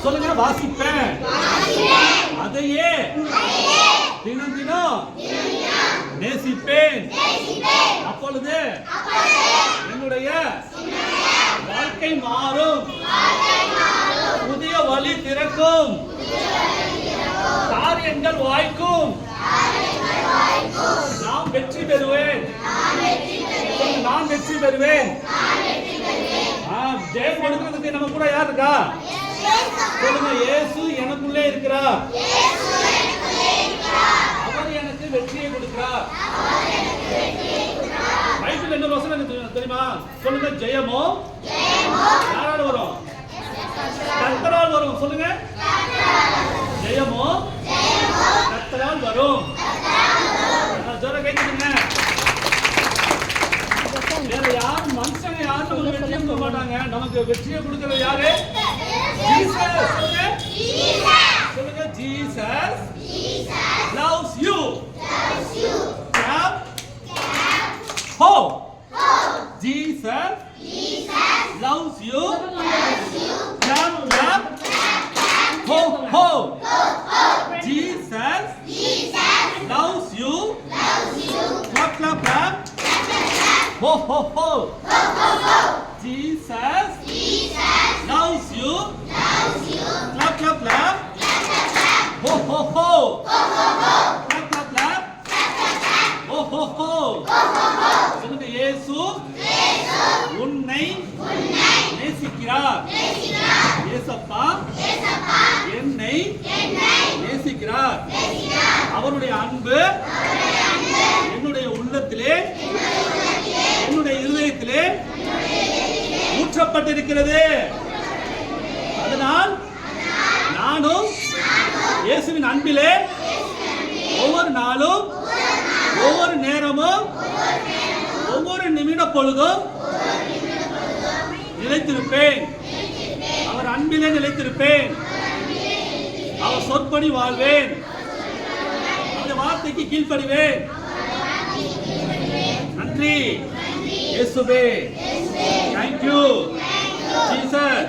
சொல்லுங்க, வாசிப்பேன். அதையே தினம் தினம் நேசிப்பேன். அப்பொழுது என்னுடைய வாழ்க்கை மாறும், புதிய வழி திறக்கும், காரியங்கள் வாய்க்கும், நான் வெற்றி பெறுவேன். நான் வெற்றி பெறுவேன். ஜெயம் கொடுக்கிறதுக்கு நம்ம கூட யார் இருக்கா? சொல்லுங்க, இயேசு எனக்குள்ளே இருக்கிறார். அவர் எனக்கு வெற்றியை கொடுக்கிறார். பைபிள் என்ன வசனம் தெரியுமா? சொல்லுங்க, ஜெயமோ யாரால வரும்? கர்த்தரால் வரும். சொல்லுங்க, ஜெயமோ கர்த்தரால் வரும். ஜோர கேட்குதுங்க. வேற யாரும் மனுஷங்க யாரும் நமக்கு வெற்றியை கொடுக்க மாட்டாங்க. நமக்கு வெற்றியை கொடுக்கிறது யாரு? ஜீசஸ். சொல்லுங்க, Jesus loves you. Clap. Ho. Jesus loves you. Clap, clap. Ho, ho. Jesus loves you. Clap, clap, clap. Ho, ho, ho. Jesus loves you. Clap, clap, clap. Ho, ho, ho. Clap, clap, clap. Ho, ho, ho. சொல்லுங்க, இயேசு உன்னை நேசிக்கிறார். இயேசப்பா என்னை நேசிக்கிறார். அவருடைய அன்பு என்னுடைய உள்ளத்திலே, என்னுடைய இருதயத்திலே ஊற்றப்பட்டிருக்கிறது. அதனால் நானும் இயேசுவின் அன்பிலே ஒவ்வொரு நாளும், ஒவ்வொரு நேரமும், ஒவ்வொரு நிமிட பொழுதும் நிலைத்திருப்பேன். அவர் அன்பிலே நிலைத்திருப்பேன். அவர் சொற்படி வாழ்வேன். அந்த வார்த்தைக்கு கீழ்ப்படிவேன். நன்றி இயேசுவே. Thank you Jesus.